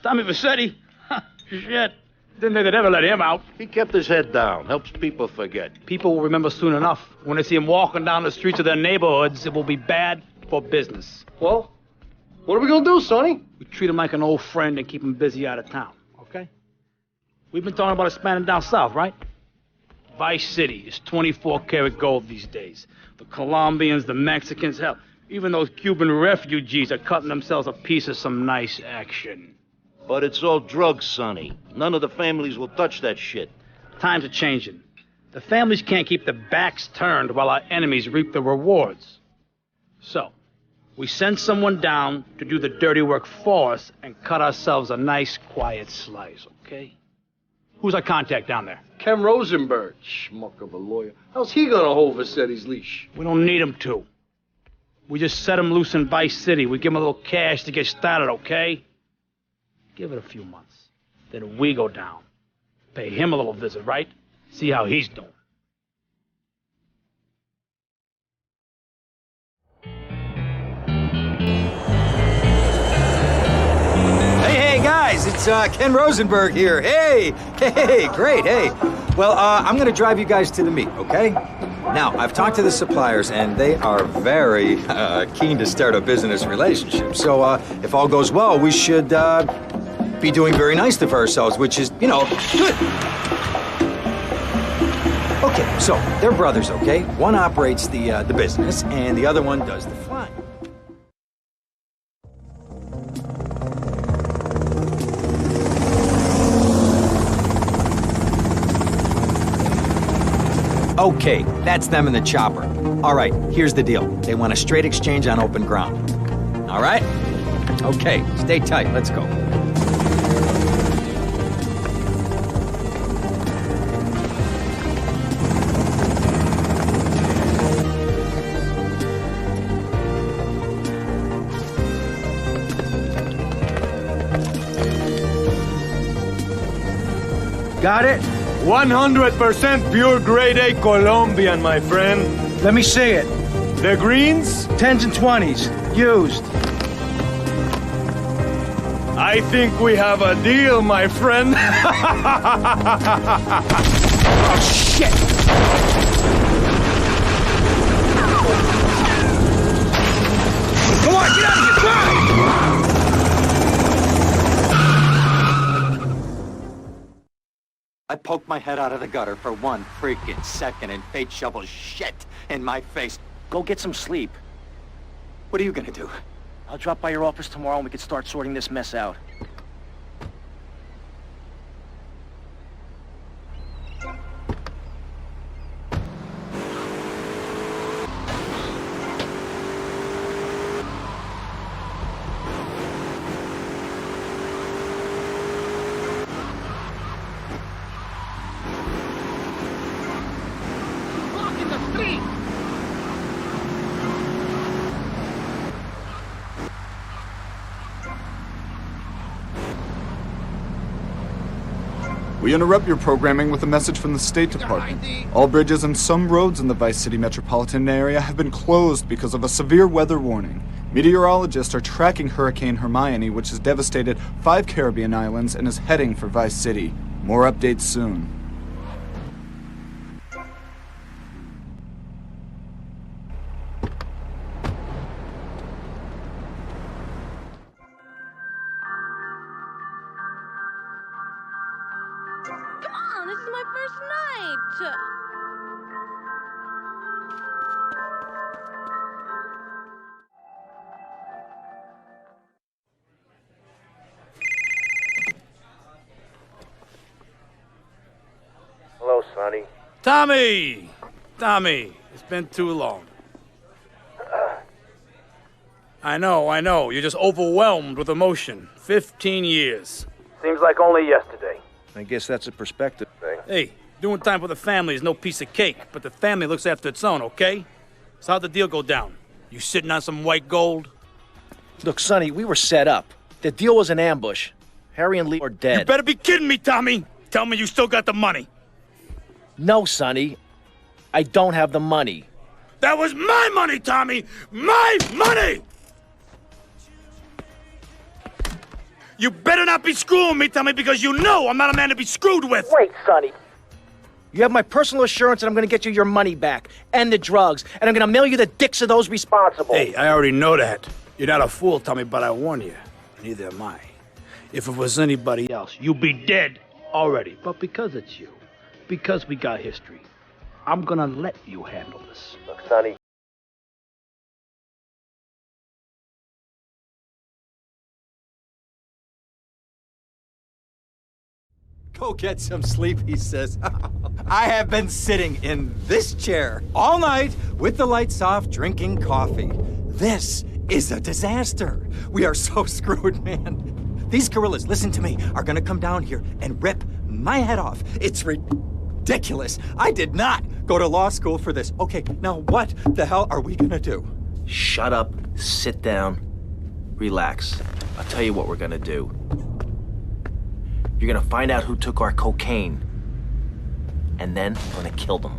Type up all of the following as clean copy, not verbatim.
Tommy Vassetti? Shit. Didn't think they'd ever let him out. He kept his head down. Helps people forget. People will remember soon enough. When they see him walking down the streets of their neighborhoods, it will be bad for business. Well, what are we gonna do, Sonny? We treat him like an old friend and keep him busy out of town, okay? We've been talking about expanding down south, right? Vice City is 24-karat gold these days. The Colombians, the Mexicans, hell, even those Cuban refugees are cutting themselves a piece of some nice action. But it's all drugs, Sonny. None of the families will touch that shit. Times are changing. The families can't keep their backs turned while our enemies reap the rewards. So, we send someone down to do the dirty work for us and cut ourselves a nice, quiet slice, okay? Who's our contact down there? Ken Rosenberg. Schmuck of a lawyer. How's he gonna hold Vassetti's leash? We don't need him to. We just set him loose in Vice City. We give him a little cash to get started, okay? Give it a few months. Then we go down. Pay him a little visit, right? See how he's doing. Hey, guys, it's Ken Rosenberg here. Hey, great, hey. Well, I'm gonna drive you guys to the meet, okay? Now, I've talked to the suppliers, and they are very keen to start a business relationship. So, if all goes well, we should be doing very nicely for ourselves, which is, you know, good. Okay, so they're brothers, okay? One operates the business, and the other one does the flying. Okay, that's them in the chopper. All right, here's the deal. They want a straight exchange on open ground. All right? Okay, stay tight. Let's go. Got it? 100% pure grade A Colombian, my friend. Let me see it. The greens? 10s and 20s. Used. I think we have a deal, my friend. Oh, shit! Come on, get out of here! Drive! I poked my head out of the gutter for 1 freaking second and fate shovels shit in my face. Go get some sleep. What are you gonna do? I'll drop by your office tomorrow and we can start sorting this mess out. We interrupt your programming with a message from the State Department. All bridges and some roads in the Vice City metropolitan area have been closed because of a severe weather warning. Meteorologists are tracking Hurricane Hermione, which has devastated 5 Caribbean islands and is heading for Vice City. More updates soon. Hello, Sonny. Tommy, it's been too long. I know, you're just overwhelmed with emotion. 15 years. Seems like only yesterday. I guess that's a perspective thing. Hey, doing time for the family is no piece of cake, but the family looks after its own, okay? So how'd the deal go down? You sitting on some white gold? Look, Sonny, we were set up. The deal was an ambush. Harry and Lee are dead. You better be kidding me, Tommy! Tell me you still got the money. No, Sonny. I don't have the money. That was my money, Tommy! My money! You better not be screwing me, Tommy, because you know I'm not a man to be screwed with. Wait, Sonny. You have my personal assurance that I'm gonna get you your money back, and the drugs, and I'm gonna mail you the dicks of those responsible. Hey, I already know that. You're not a fool, Tommy, but I warn you. Neither am I. If it was anybody else, you'd be dead already. But because it's you, because we got history, I'm gonna let you handle this. Look, Sonny. Go get some sleep, he says. I have been sitting in this chair all night with the lights off, drinking coffee. This is a disaster. We are so screwed, man. These gorillas, listen to me, are gonna come down here and rip my head off. It's ridiculous. I did not go to law school for this. Okay, now what the hell are we gonna do? Shut up, sit down, relax. I'll tell you what we're gonna do. You're gonna find out who took our cocaine. And then we're gonna kill them.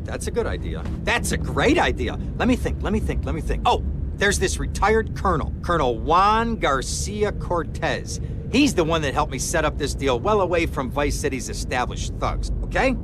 That's a good idea. That's a great idea. Let me think. Oh, there's this retired colonel, Colonel Juan Cortez. He's the one that helped me set up this deal well away from Vice City's established thugs, okay?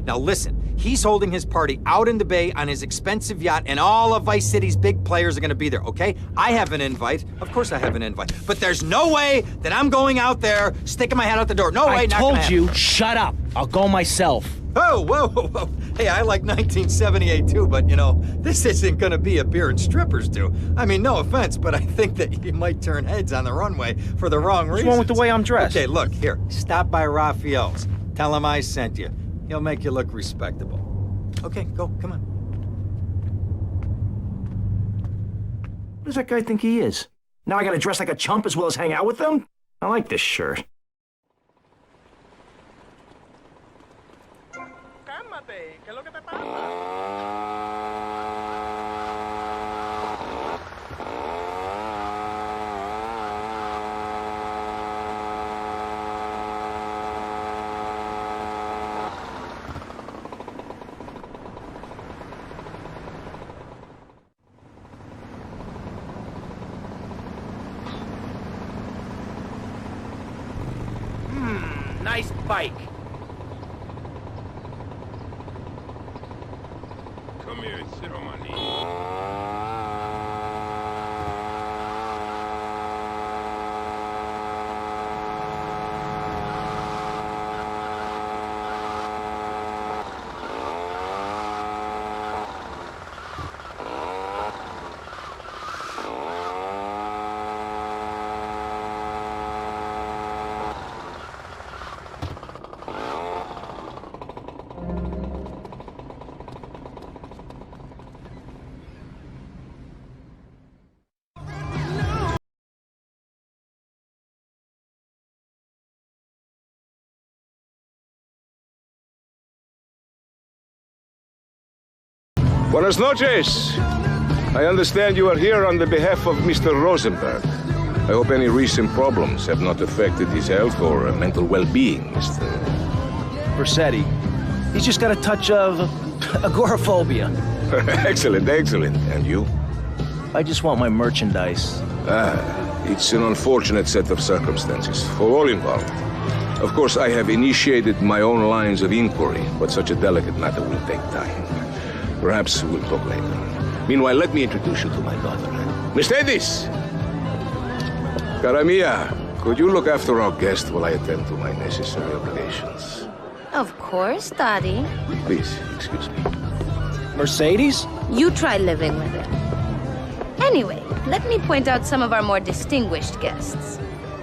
Now listen, he's holding his party out in the bay on his expensive yacht, and all of Vice City's big players are gonna be there, okay? I have an invite. Of course I have an invite. But there's no way that I'm going out there, sticking my head out the door. No way, not gonna happen. I told you, shut up. I'll go myself. Oh, whoa. Hey, I like 1978 too, but you know, this isn't gonna be a beer and strippers do. I mean, no offense, but I think that you might turn heads on the runway for the wrong reasons. What's wrong with the way I'm dressed? Okay, look, here, stop by Raphael's. Tell him I sent you. He'll make you look respectable. Okay, go, come on. What does that guy think he is? Now I gotta dress like a chump as well as hang out with them? I like this shirt. Nice bike. Come here and sit on my knee. Buenas noches. I understand you are here on the behalf of Mr. Rosenberg. I hope any recent problems have not affected his health or mental well-being, Mr. Vercetti. He's just got a touch of agoraphobia. Excellent. And you? I just want my merchandise. It's an unfortunate set of circumstances for all involved. Of course, I have initiated my own lines of inquiry, but such a delicate matter will take time. Perhaps we'll talk later. Meanwhile, let me introduce you to my daughter. Mercedes! Cara mia, could you look after our guest while I attend to my necessary obligations? Of course, Daddy. Please, excuse me. Mercedes? You try living with it. Anyway, let me point out some of our more distinguished guests.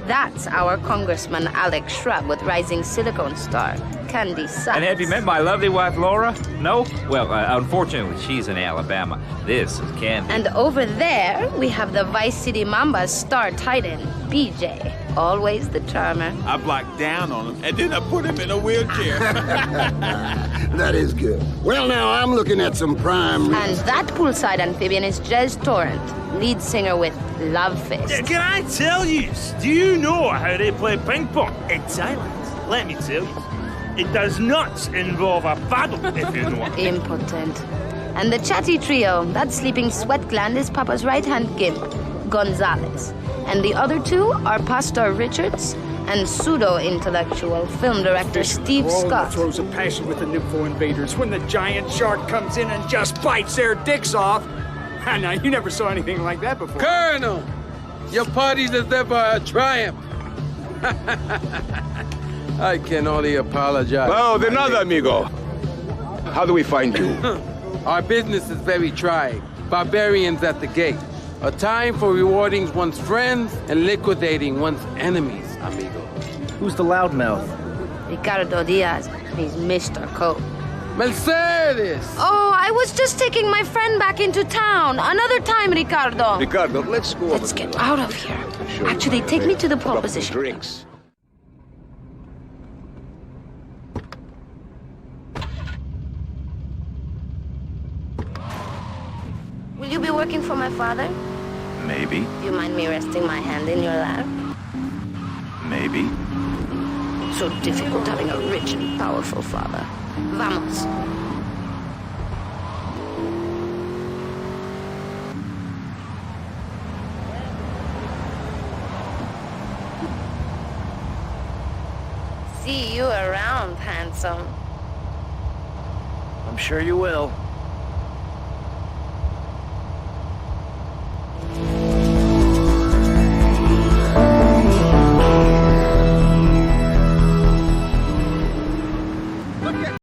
That's our Congressman Alex Shrub with Rising Silicone Star, Candy Sachs. And have you met my lovely wife, Laura? No? Well, unfortunately, she's in Alabama. This is Candy. And over there, we have the Vice City Mamba's star titan, BJ. Always the charmer. I blocked down on him, and then I put him in a wheelchair. That is good. Well, now, I'm looking at some prime... And that poolside amphibian is Jez Torrent, lead singer with Love Fist. Can I tell you, do you know how they play ping pong in Thailand? Let me tell you. It does not involve a paddle, if you know what I mean. Impotent. And the chatty trio, that sleeping sweat gland is Papa's right-hand gimp, Gonzalez. And the other two are Pastor Richards and pseudo-intellectual film director Steve Scott. Throws a passion with the nympho invaders when the giant shark comes in and just bites their dicks off. Now, you never saw anything like that before. Colonel, your party is ever a triumph. I can only apologize. Oh, de nada, amigo. How do we find you? Our business is very trying. Barbarians at the gate. A time for rewarding one's friends and liquidating one's enemies, amigo. Who's the loudmouth? Ricardo Diaz. He's Mr. Cope. Mercedes! Oh, I was just taking my friend back into town. Another time, Ricardo. Ricardo, let's go. Let's get out of here. Actually, take me to the pole position. Drinks. Will you be working for my father? Maybe. Do you mind me resting my hand in your lap? Maybe. It's so difficult having a rich and powerful father. Vamos. See you around, handsome. I'm sure you will.